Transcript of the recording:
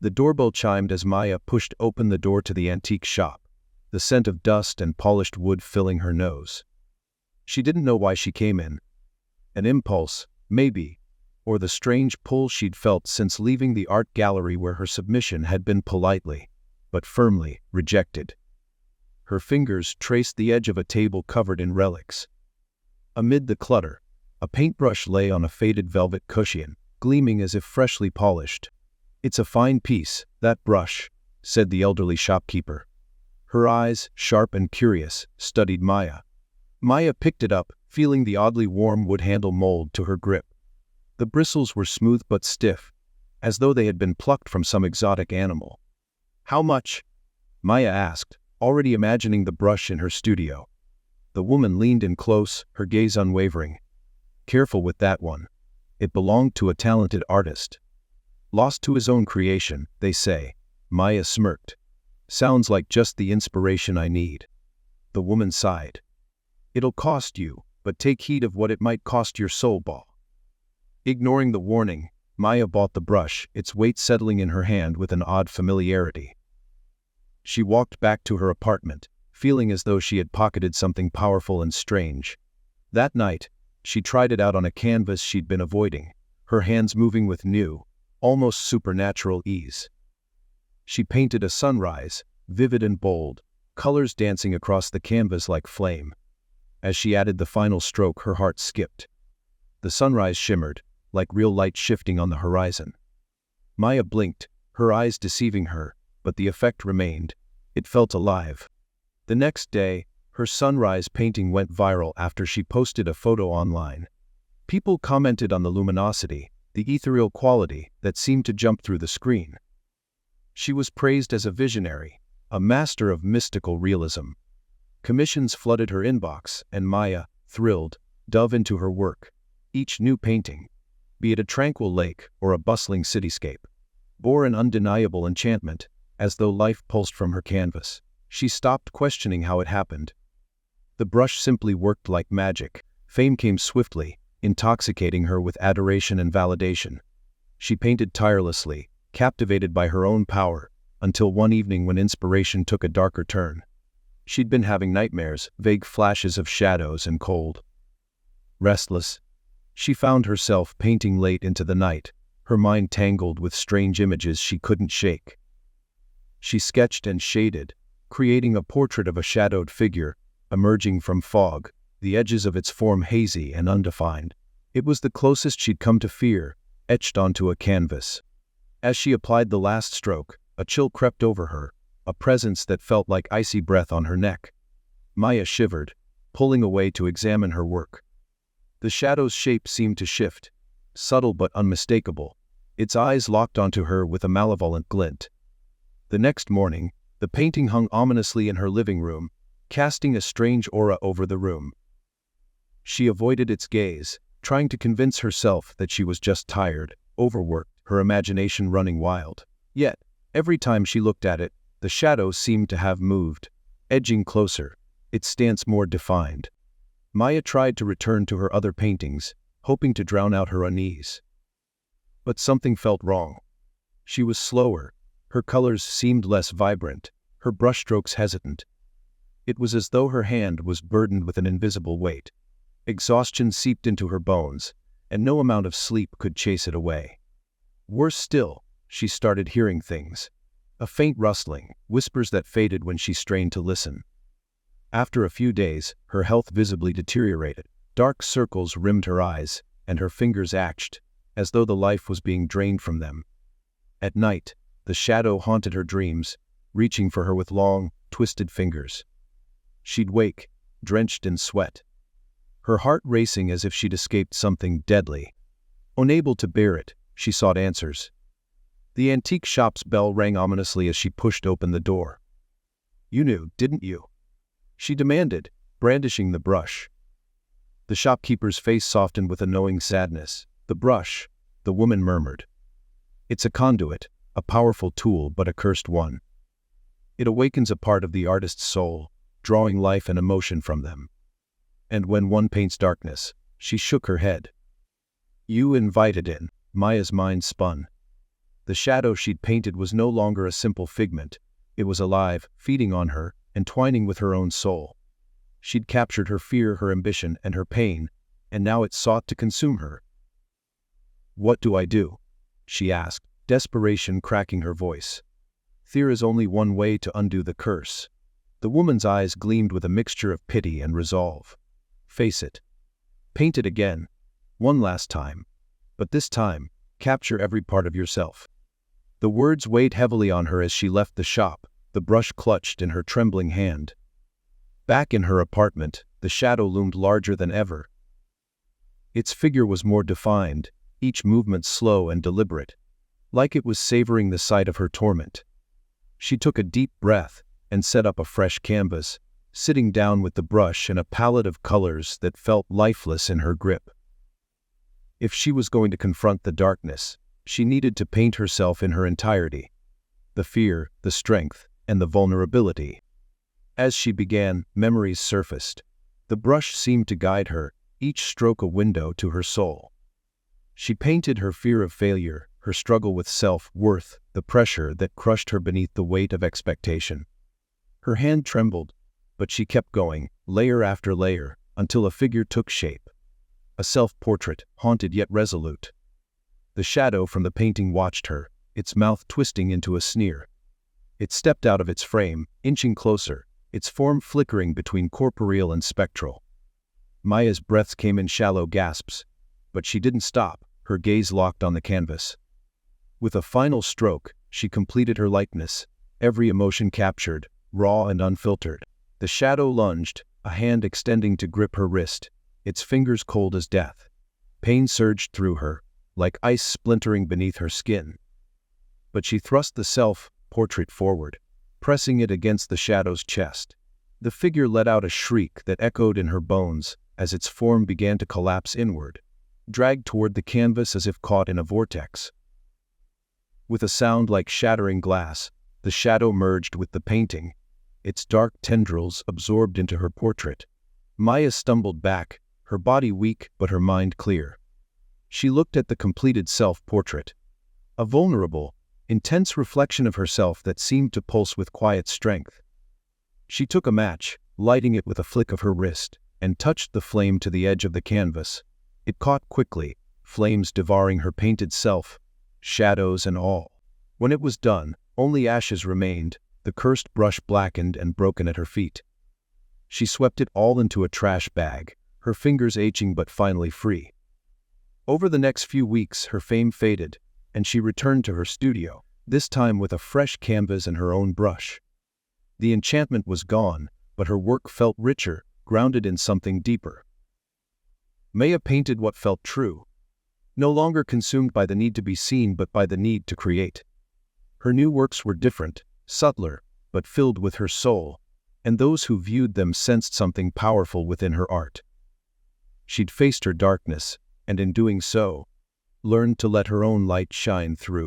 The doorbell chimed as Maya pushed open the door to the antique shop, the scent of dust and polished wood filling her nose. She didn't know why she came in. An impulse, maybe, or the strange pull she'd felt since leaving the art gallery where her submission had been politely, but firmly, rejected. Her fingers traced the edge of a table covered in relics. Amid the clutter, a paintbrush lay on a faded velvet cushion, gleaming as if freshly polished. "It's a fine piece, that brush," said the elderly shopkeeper. Her eyes, sharp and curious, studied Maya. Maya picked it up, feeling the oddly warm wood handle mold to her grip. The bristles were smooth but stiff, as though they had been plucked from some exotic animal. "How much?" Maya asked, already imagining the brush in her studio. The woman leaned in close, her gaze unwavering. "Careful with that one. It belonged to a talented artist. Lost to his own creation, they say." Maya smirked. "Sounds like just the inspiration I need." The woman sighed. "It'll cost you, but take heed of what it might cost your soul ball." Ignoring the warning, Maya bought the brush, its weight settling in her hand with an odd familiarity. She walked back to her apartment, feeling as though she had pocketed something powerful and strange. That night, she tried it out on a canvas she'd been avoiding, her hands moving with new, almost supernatural ease. She painted a sunrise, vivid and bold, colors dancing across the canvas like flame. As she added the final stroke, her heart skipped. The sunrise shimmered, like real light shifting on the horizon. Maya blinked, her eyes deceiving her, but the effect remained. It felt alive. The next day, her sunrise painting went viral after she posted a photo online. People commented on the luminosity, the ethereal quality that seemed to jump through the screen. She was praised as a visionary, a master of mystical realism. Commissions flooded her inbox, and Maya, thrilled, dove into her work. Each new painting, be it a tranquil lake or a bustling cityscape, bore an undeniable enchantment, as though life pulsed from her canvas. She stopped questioning how it happened. The brush simply worked like magic. Fame came swiftly, intoxicating her with adoration and validation. She painted tirelessly, captivated by her own power, until one evening when inspiration took a darker turn. She'd been having nightmares, vague flashes of shadows and cold. Restless, she found herself painting late into the night, her mind tangled with strange images she couldn't shake. She sketched and shaded, creating a portrait of a shadowed figure, emerging from fog, the edges of its form hazy and undefined. It was the closest she'd come to fear, etched onto a canvas. As she applied the last stroke, a chill crept over her, a presence that felt like icy breath on her neck. Maya shivered, pulling away to examine her work. The shadow's shape seemed to shift, subtle but unmistakable. Its eyes locked onto her with a malevolent glint. The next morning, the painting hung ominously in her living room, casting a strange aura over the room. She avoided its gaze, trying to convince herself that she was just tired, overworked, her imagination running wild. Yet, every time she looked at it, the shadow seemed to have moved, edging closer, its stance more defined. Maya tried to return to her other paintings, hoping to drown out her unease. But something felt wrong. She was slower, her colors seemed less vibrant, her brushstrokes hesitant. It was as though her hand was burdened with an invisible weight. Exhaustion seeped into her bones, and no amount of sleep could chase it away. Worse still, she started hearing things. A faint rustling, whispers that faded when she strained to listen. After a few days, her health visibly deteriorated. Dark circles rimmed her eyes, and her fingers ached, as though the life was being drained from them. At night, the shadow haunted her dreams, reaching for her with long, twisted fingers. She'd wake, drenched in sweat, her heart racing as if she'd escaped something deadly. Unable to bear it, she sought answers. The antique shop's bell rang ominously as she pushed open the door. "You knew, didn't you?" she demanded, brandishing the brush. The shopkeeper's face softened with a knowing sadness. "The brush," the woman murmured. "It's a conduit, a powerful tool, but a cursed one. It awakens a part of the artist's soul, drawing life and emotion from them. And when one paints darkness," she shook her head. "You invite it in," Maya's mind spun. The shadow she'd painted was no longer a simple figment. It was alive, feeding on her, entwining with her own soul. She'd captured her fear, her ambition, and her pain, and now it sought to consume her. "What do I do?" she asked, desperation cracking her voice. "There is only one way to undo the curse." The woman's eyes gleamed with a mixture of pity and resolve. "Face it. Paint it again. One last time. But this time, capture every part of yourself." The words weighed heavily on her as she left the shop, the brush clutched in her trembling hand. Back in her apartment, the shadow loomed larger than ever. Its figure was more defined, each movement slow and deliberate, like it was savoring the sight of her torment. She took a deep breath and set up a fresh canvas, sitting down with the brush and a palette of colors that felt lifeless in her grip. If she was going to confront the darkness, she needed to paint herself in her entirety. The fear, the strength, and the vulnerability. As she began, memories surfaced. The brush seemed to guide her, each stroke a window to her soul. She painted her fear of failure, her struggle with self-worth, the pressure that crushed her beneath the weight of expectation. Her hand trembled, but she kept going, layer after layer, until a figure took shape. A self-portrait, haunted yet resolute. The shadow from the painting watched her, its mouth twisting into a sneer. It stepped out of its frame, inching closer, its form flickering between corporeal and spectral. Maya's breaths came in shallow gasps, but she didn't stop, her gaze locked on the canvas. With a final stroke, she completed her likeness, every emotion captured, raw and unfiltered. The shadow lunged, a hand extending to grip her wrist, its fingers cold as death. Pain surged through her, like ice splintering beneath her skin. But she thrust the self-portrait forward, pressing it against the shadow's chest. The figure let out a shriek that echoed in her bones as its form began to collapse inward, dragged toward the canvas as if caught in a vortex. With a sound like shattering glass, the shadow merged with the painting, its dark tendrils absorbed into her portrait. Maya stumbled back, her body weak but her mind clear. She looked at the completed self-portrait, a vulnerable, intense reflection of herself that seemed to pulse with quiet strength. She took a match, lighting it with a flick of her wrist, and touched the flame to the edge of the canvas. It caught quickly, flames devouring her painted self, shadows and all. When it was done, only ashes remained, the cursed brush blackened and broken at her feet. She swept it all into a trash bag, her fingers aching but finally free. Over the next few weeks her fame faded, and she returned to her studio, this time with a fresh canvas and her own brush. The enchantment was gone, but her work felt richer, grounded in something deeper. Maya painted what felt true, no longer consumed by the need to be seen but by the need to create. Her new works were different, subtler, but filled with her soul, and those who viewed them sensed something powerful within her art. She'd faced her darkness, and in doing so, learned to let her own light shine through.